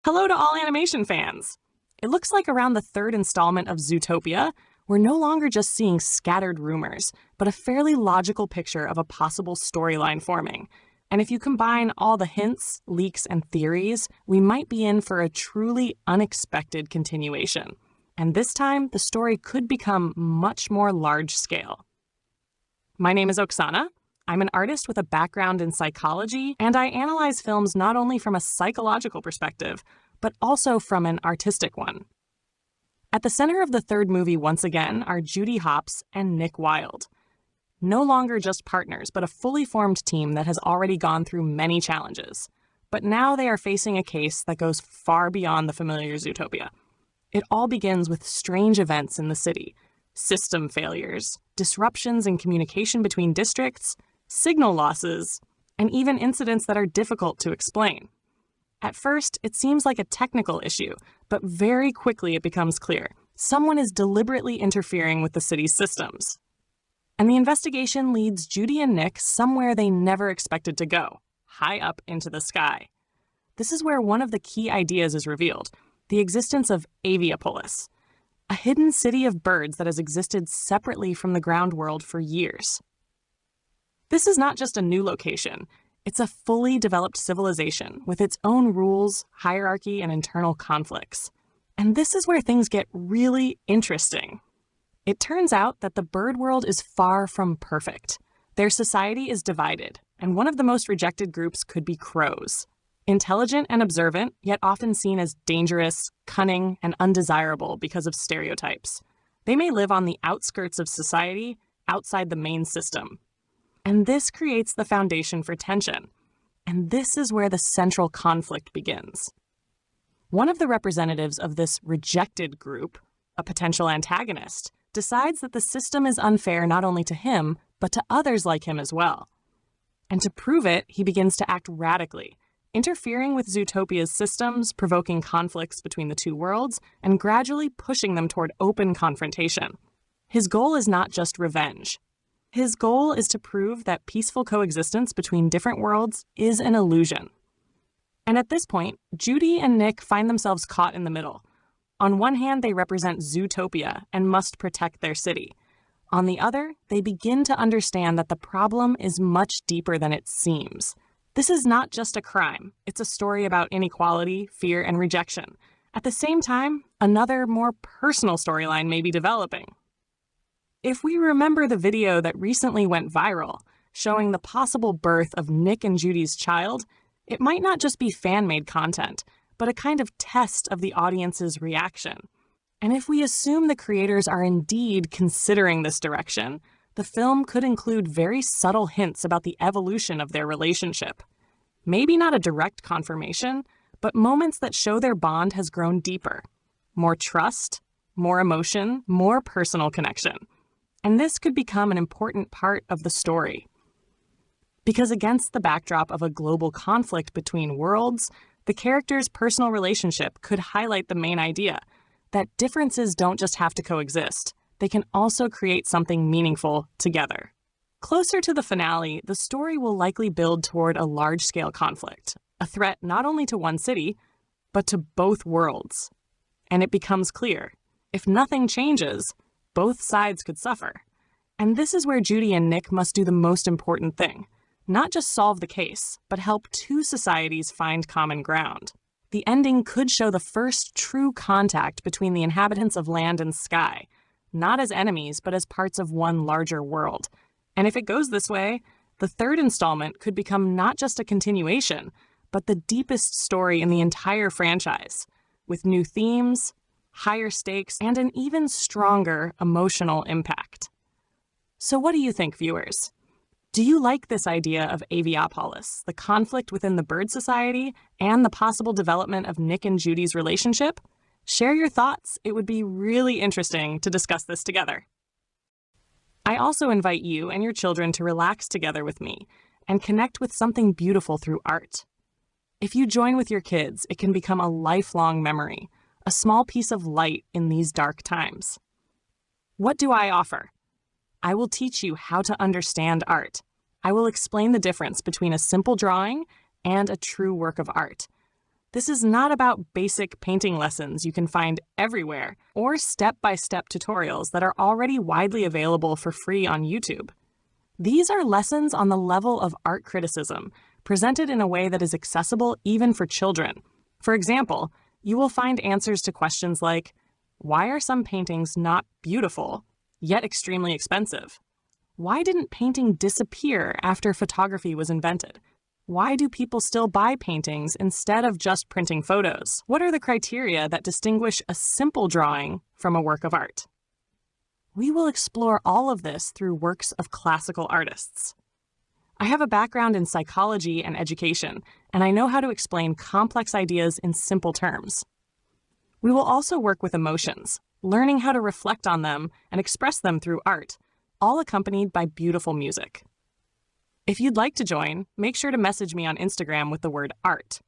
Hello to all animation fans! It looks like around the third installment of Zootopia, we're no longer just seeing scattered rumors, but a fairly logical picture of a possible storyline forming. And if you combine all the hints, leaks, and theories, we might be in for a truly unexpected continuation. And this time, the story could become much more large-scale. My name is Oksana. I'm an artist with a background in psychology, and I analyze films not only from a psychological perspective, but also from an artistic one. At the center of the third movie once again are Judy Hopps and Nick Wilde. No longer just partners, but a fully formed team that has already gone through many challenges. But now they are facing a case that goes far beyond the familiar Zootopia. It all begins with strange events in the city, system failures, disruptions in communication between districts, signal losses, and even incidents that are difficult to explain. At first, it seems like a technical issue, but very quickly it becomes clear. Someone is deliberately interfering with the city's systems. And the investigation leads Judy and Nick somewhere they never expected to go, high up into the sky. This is where one of the key ideas is revealed, the existence of Aviapolis, a hidden city of birds that has existed separately from the ground world for years. This is not just a new location. It's a fully developed civilization with its own rules, hierarchy, and internal conflicts. And this is where things get really interesting. It turns out that the bird world is far from perfect. Their society is divided, and one of the most rejected groups could be crows. Intelligent and observant, yet often seen as dangerous, cunning, and undesirable because of stereotypes. They may live on the outskirts of society, outside the main system. And this creates the foundation for tension. And this is where the central conflict begins. One of the representatives of this rejected group, a potential antagonist, decides that the system is unfair not only to him, but to others like him as well. And to prove it, he begins to act radically, interfering with Zootopia's systems, provoking conflicts between the two worlds, and gradually pushing them toward open confrontation. His goal is not just revenge. His goal is to prove that peaceful coexistence between different worlds is an illusion. And at this point, Judy and Nick find themselves caught in the middle. On one hand, they represent Zootopia and must protect their city. On the other, they begin to understand that the problem is much deeper than it seems. This is not just a crime. It's a story about inequality, fear, and rejection. At the same time, another, more personal storyline may be developing. If we remember the video that recently went viral, showing the possible birth of Nick and Judy's child, it might not just be fan-made content, but a kind of test of the audience's reaction. And if we assume the creators are indeed considering this direction, the film could include very subtle hints about the evolution of their relationship. Maybe not a direct confirmation, but moments that show their bond has grown deeper. More trust, more emotion, more personal connection. And this could become an important part of the story. Because against the backdrop of a global conflict between worlds, the characters' personal relationship could highlight the main idea, that differences don't just have to coexist. They can also create something meaningful together. Closer to the finale, the story will likely build toward a large-scale conflict, a threat not only to one city, but to both worlds. And it becomes clear, if nothing changes, both sides could suffer. And this is where Judy and Nick must do the most important thing. Not just solve the case, but help two societies find common ground. The ending could show the first true contact between the inhabitants of land and sky, not as enemies, but as parts of one larger world. And if it goes this way, the third installment could become not just a continuation, but the deepest story in the entire franchise, with new themes, higher stakes, and an even stronger emotional impact. So what do you think, viewers? Do you like this idea of Aviapolis, the conflict within the bird society, and the possible development of Nick and Judy's relationship? Share your thoughts. It would be really interesting to discuss this together. I also invite you and your children to relax together with me and connect with something beautiful through art. If you join with your kids, it can become a lifelong memory, a small piece of light in these dark times. What do I offer? I will teach you how to understand art. I will explain the difference between a simple drawing and a true work of art. This is not about basic painting lessons you can find everywhere or step-by-step tutorials that are already widely available for free on YouTube. These are lessons on the level of art criticism, presented in a way that is accessible even for children. For example, you will find answers to questions like, why are some paintings not beautiful, yet extremely expensive? Why didn't painting disappear after photography was invented? Why do people still buy paintings instead of just printing photos? What are the criteria that distinguish a simple drawing from a work of art? We will explore all of this through works of classical artists. I have a background in psychology and education, and I know how to explain complex ideas in simple terms. We will also work with emotions, learning how to reflect on them and express them through art, all accompanied by beautiful music. If you'd like to join, make sure to message me on Instagram with the word art.